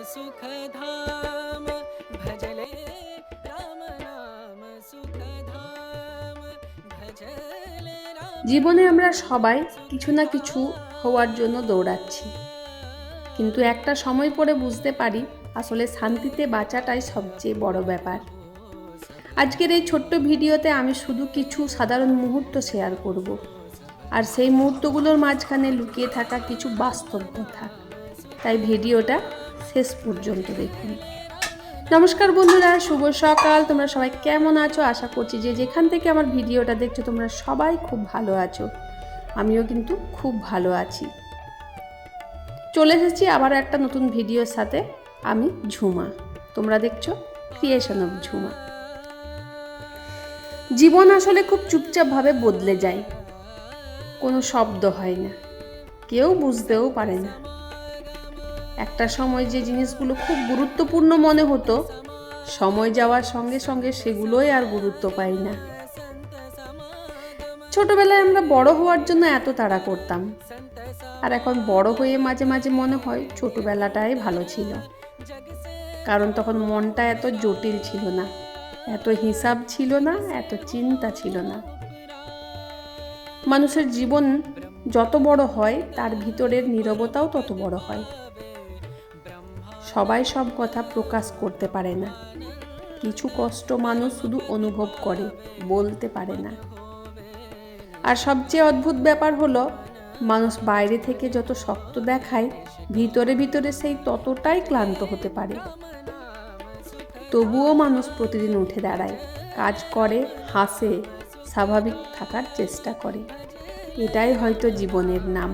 सुखधाम भजले राम नाम सुखधाम भजले राम। জীবনে আমরা সবাই কিছু না কিছু হওয়ার জন্য দৌড়াচ্ছি, কিন্তু একটা সময় পরে বুঝতে পারি আসলে শান্তিতে বাঁচাটাই সবচেয়ে বড় ব্যাপার। আজকের এই ছোট্ট ভিডিওতে আমি শুধু কিছু সাধারণ মুহূর্ত শেয়ার করব, আর সেই মুহূর্তগুলোর মাঝখানে লুকিয়ে থাকা কিছু বাস্তব কথা। তাই ভিডিওটা শেষ পর্যন্ত দেখুন। নমস্কার বন্ধুরা, শুভ সকাল। তোমরা সবাই কেমন আছো? আশা করছি যে যেখান থেকে আমার ভিডিওটা দেখছো তোমরা সবাই খুব ভালো আছো। আমিও কিন্তু খুব ভালো আছি। চলে এসেছি আবার একটা নতুন ভিডিওর সাথে। আমি ঝুমা, তোমরা দেখছো ক্রিয়েশন অফ ঝুমা। জীবন আসলে খুব চুপচাপভাবে বদলে যায়, কোনো শব্দ হয় না, কেউ বুঝতেও পারে না। একটা সময় যে জিনিসগুলো খুব গুরুত্বপূর্ণ মনে হতো, সময় যাওয়ার সঙ্গে সঙ্গে সেগুলোই আর গুরুত্ব পাই না। ছোটবেলায় আমরা বড় হওয়ার জন্য এত তাড়া করতাম, আর এখন বড় হয়ে মাঝে মাঝে মনে হয় ছোটবেলাটাই ভালো ছিল। কারণ তখন মনটা এত জটিল ছিল না, এত হিসাব ছিল না, এত চিন্তা ছিল না। মানুষের জীবন যত বড় হয় তার ভিতরের নীরবতাও তত বড় হয়। সবাই সব কথা প্রকাশ করতে পারে না, কিছু কষ্ট মানুষ শুধু অনুভব করে, বলতে পারে না। আর সবচেয়ে অদ্ভুত ব্যাপার হলো, মানুষ বাইরে থেকে যত শক্ত দেখায়, ভিতরে ভিতরে সেই ততটাই ক্লান্ত হতে পারে। তবুও মানুষ প্রতিদিন উঠে দাঁড়ায়, কাজ করে, হাসে, স্বাভাবিক থাকার চেষ্টা করে। এটাই হয়তো জীবনের নাম।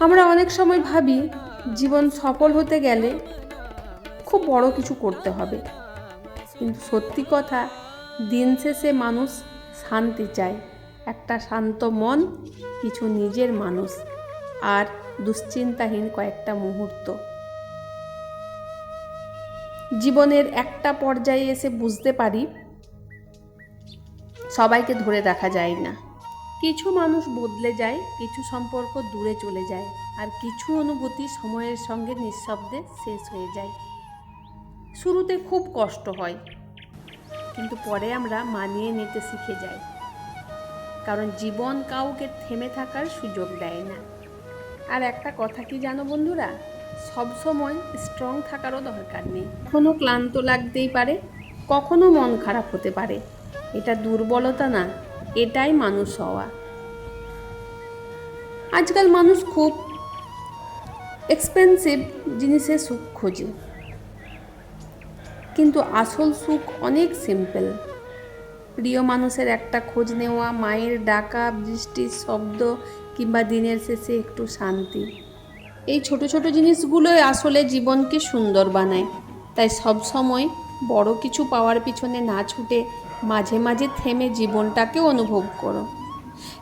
আমরা অনেক সময় ভাবি জীবন সফল হতে গেলে খুব বড় কিছু করতে হবে, কিন্তু সত্যি কথা, দিন শেষে মানুষ শান্তি চায়, একটা শান্ত মন, কিছু নিজের মানুষ, আর দুশ্চিন্তাহীন কয়েকটা মুহূর্ত। জীবনের একটা পর্যায়ে এসে বুঝতে পারি সবাইকে ধরে রাখা যায় না। কিছু মানুষ বদলে যায়, কিছু সম্পর্ক দূরে চলে যায়, আর কিছু অনুভূতি সময়ের সঙ্গে নিঃশব্দে শেষ হয়ে যায়। শুরুতে খুব কষ্ট হয়, কিন্তু পরে আমরা মানিয়ে নিতে শিখে যাই। কারণ জীবন কাউকে থেমে থাকার সুযোগ দেয় না। আর একটা কথা কি জানো বন্ধুরা, সব সময় স্ট্রং থাকারও দরকার নেই। কখনো ক্লান্ত লাগতেই পারে, কখনো মন খারাপ হতে পারে। এটা দুর্বলতা না, এটাই মানুষ হওয়া। আজকাল মানুষ খুব এক্সপেন্সিভ জিনিসে সুখ খোঁজে, কিন্তু আসল সুখ অনেক সিম্পল। প্রিয় মানুষের একটা খোঁজ নেওয়া, মায়ের ডাকা, বৃষ্টির শব্দ, কিংবা দিনের শেষে একটু শান্তি। এই ছোট ছোট জিনিসগুলোই আসলে জীবনকে সুন্দর বানায়। তাই সব সময় বড় কিছু পাওয়ার পিছনে না ছুটে মাঝে মাঝে থেমে জীবনটাকে অনুভব করো।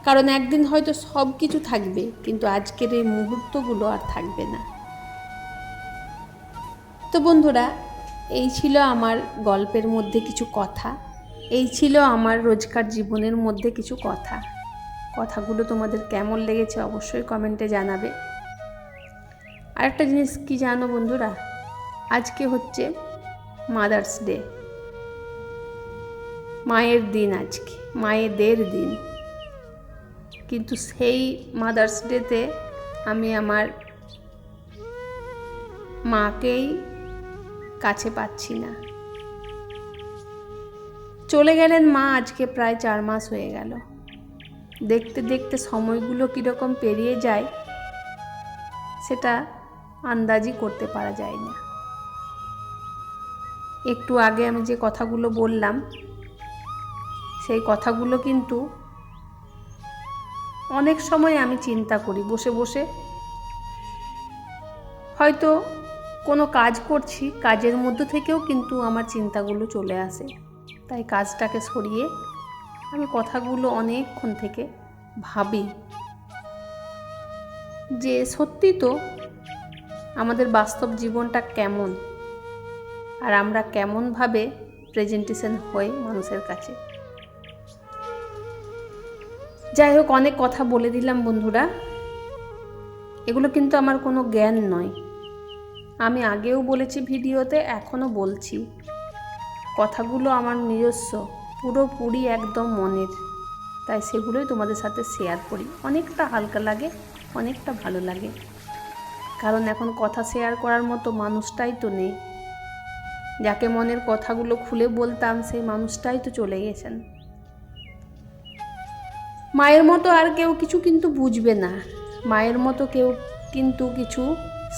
কারণ একদিন হয়তো সব কিছু থাকবে, কিন্তু আজকের এই মুহূর্তগুলো আর থাকবে না। তো বন্ধুরা, এই ছিল আমার গল্পের মধ্যে কিছু কথা, এই ছিল আমার রোজকার জীবনের মধ্যে কিছু কথা। কথাগুলো তোমাদের কেমন লেগেছে অবশ্যই কমেন্টে জানাবে। আরেকটা জিনিস কি জানো বন্ধুরা, আজকে হচ্ছে মাদার্স ডে, মায়ের দিন, আজকে মায়েদের দিন। কিন্তু সেই মাদার্স ডেতে আমি আমার মাকেই কাছে পাচ্ছি না। চলে গেলেন মা, আজকে প্রায় 4 মাস হয়ে গেল। দেখতে দেখতে সময়গুলো কীরকম পেরিয়ে যায় সেটা আন্দাজই করতে পারা যায় না। একটু আগে আমি যে কথাগুলো বললাম, সেই কথাগুলো কিন্তু অনেক সময় আমি চিন্তা করি বসে বসে। হয়তো কোনো কাজ করছি, কাজের মধ্যে থেকেও কিন্তু আমার চিন্তাগুলো চলে আসে। তাই কাজটাকে সরিয়ে আমি কথাগুলো অনেকক্ষণ থেকে ভাবি যে সত্যি তো আমাদের বাস্তব জীবনটা কেমন, আর আমরা কেমনভাবে প্রেজেন্টেশন হই মানুষের কাছে। যাই হোক, অনেক কথা বলে দিলাম বন্ধুরা। এগুলো কিন্তু আমার কোনো জ্ঞান নয়, আমি আগেও বলেছি ভিডিওতে, এখনও বলছি, কথাগুলো আমার নিজস্ব, পুরোপুরি একদম মনের, তাই সেগুলোই তোমাদের সাথে শেয়ার করি। অনেকটা হালকা লাগে, অনেকটা ভালো লাগে, কারণ এখন কথা শেয়ার করার মতো মানুষটাই তো নেই। যাকে মনের কথাগুলো খুলে বলতাম সেই মানুষটাই তো চলে গেছেন। মায়ের মতো আর কেউ কিছু কিন্তু বুঝবে না, মায়ের মতো কেউ কিন্তু কিছু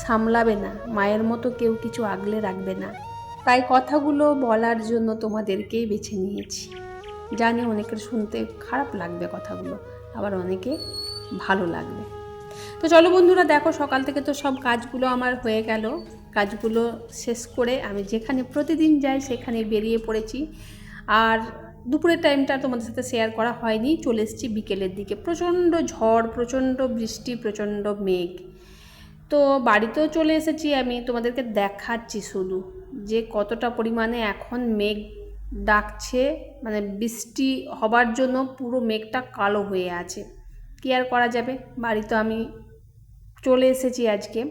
সামলাবে না, মায়ের মতো কেউ কিছু আগলে রাখবে না। তাই কথাগুলো বলার জন্য তোমাদেরকেই বেছে নিয়েছি। জানি অনেকের শুনতে খারাপ লাগবে কথাগুলো, আবার অনেকে ভালো লাগবে। তো চলো বন্ধুরা, দেখো সকাল থেকে তো সব কাজগুলো আমার হয়ে গেল। কাজগুলো শেষ করে আমি যেখানে প্রতিদিন যাই সেখানে বেরিয়ে পড়েছি। আর দুপুরের টাইমটা তোমাদের সাথে শেয়ার করা হয়নি, চলে এসেছি বিকেলের দিকে। প্রচণ্ড ঝড়, প্রচণ্ড বৃষ্টি, প্রচণ্ড মেঘ। তো বাড়িতেও চলে এসেছি, আমি তোমাদেরকে দেখাচ্ছি শুধু যে কতটা পরিমাণে এখন মেঘ ডাকছে, মানে বৃষ্টি হবার জন্য পুরো মেঘটা কালো হয়ে আছে। কি আর করা যাবে, বাড়িতে আমি চলে এসেছি আজকে।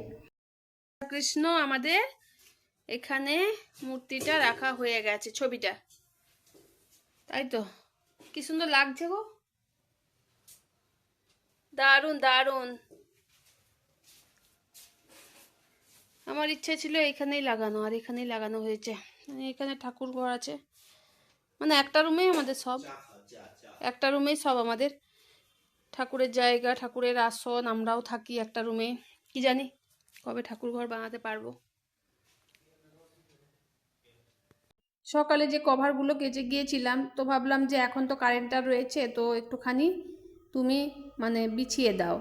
কৃষ্ণ আমাদের এখানে মূর্তিটা রাখা হয়ে গেছে, ছবিটা, তাই তো কি সুন্দর লাগছে গো, দারুণ দারুণ। আমার ইচ্ছে ছিল এখানেই লাগানো, আর এখানেই লাগানো হয়েছে। মানে এখানে ঠাকুর ঘর আছে, মানে একটা রুমেই আমাদের সব, একটা রুমেই সব আমাদের ঠাকুরের জায়গা, ঠাকুরের আসন, আমরাও থাকি একটা রুমে। কি জানি কবে ঠাকুর ঘর বানাতে পারবো। সকালে যে কভারগুলো কেচে গিয়েছিলাম, তো ভাবলাম যে এখন তো কারেন্টটা রয়েছে, তো একটুখানি তুমি মানে বিছিয়ে দাও।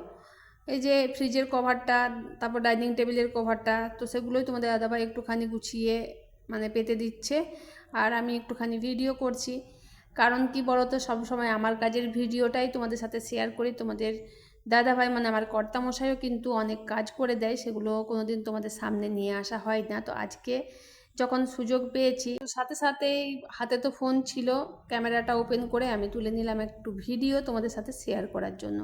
এই যে ফ্রিজের কভারটা, তারপর ডাইনিং টেবিলের কভারটা, তো সেগুলোই তোমাদের দাদাভাই একটুখানি গুছিয়ে মানে পেতে দিচ্ছে, আর আমি একটুখানি ভিডিও করছি। কারণ কি বলো তো, সবসময় আমার কাজের ভিডিওটাই তোমাদের সাথে শেয়ার করি। তোমাদের দাদাভাই মানে আমার কর্তামশাইও কিন্তু অনেক কাজ করে দেয়, সেগুলো কোনোদিন তোমাদের সামনে নিয়ে আসা হয় না। তো আজকে যখন সুযোগ পেয়েছি, সাথে সাথেই হাতে তো ফোন ছিল, ক্যামেরাটা ওপেন করে আমি তুলে নিলাম একটু ভিডিও তোমাদের সাথে শেয়ার করার জন্য।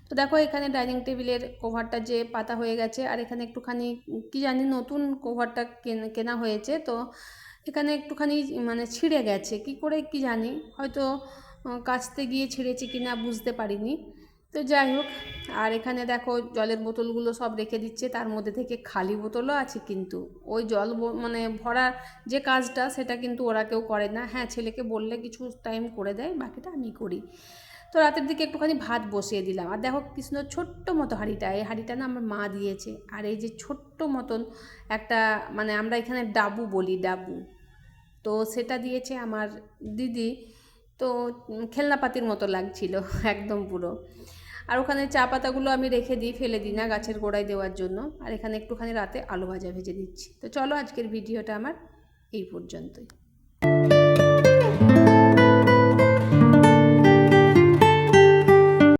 তো দেখো এখানে ডাইনিং টেবিলের কভারটা যে পাতা হয়ে গেছে, আর এখানে একটুখানি কি জানি নতুন কভারটা কেনা হয়েছে, তো এখানে একটুখানি মানে ছিঁড়ে গেছে, কি করে কি জানি, হয়তো কাচতে গিয়ে ছিঁড়েছি কিনা বুঝতে পারিনি। তো যাই হোক, আর এখানে দেখো জলের বোতলগুলো সব রেখে দিচ্ছে, তার মধ্যে থেকে খালি বোতলও আছে, কিন্তু ওই জল মানে ভরার যে কাজটা সেটা কিন্তু ওরা কেউ করে না। হ্যাঁ, ছেলেকে বললে কিছু টাইম করে দেয়, বাকিটা আমি করি। তো রাতের দিকে একটুখানি ভাত বসিয়ে দিলাম। আর দেখো কৃষ্ণ ছোট্ট মতো হাঁড়িটা, এই হাঁড়িটা না আমার মা দিয়েছে। আর এই যে ছোট্ট মতন একটা, মানে আমরা এখানে ডাবু বলি, ডাবু, তো সেটা দিয়েছে আমার দিদি। তো খেলনাপাতির মতো লাগছিল একদম পুরো। আর ওখানে চা পাতাগুলো আমি রেখে দিই, ফেলে দিই না, গাছের গোড়ায় দেওয়ার জন্য। আর এখানে একটুখানি রাতে আলু ভাজা ভেজে দিচ্ছি। তো চলো আজকের ভিডিওটা আমার এই পর্যন্তই।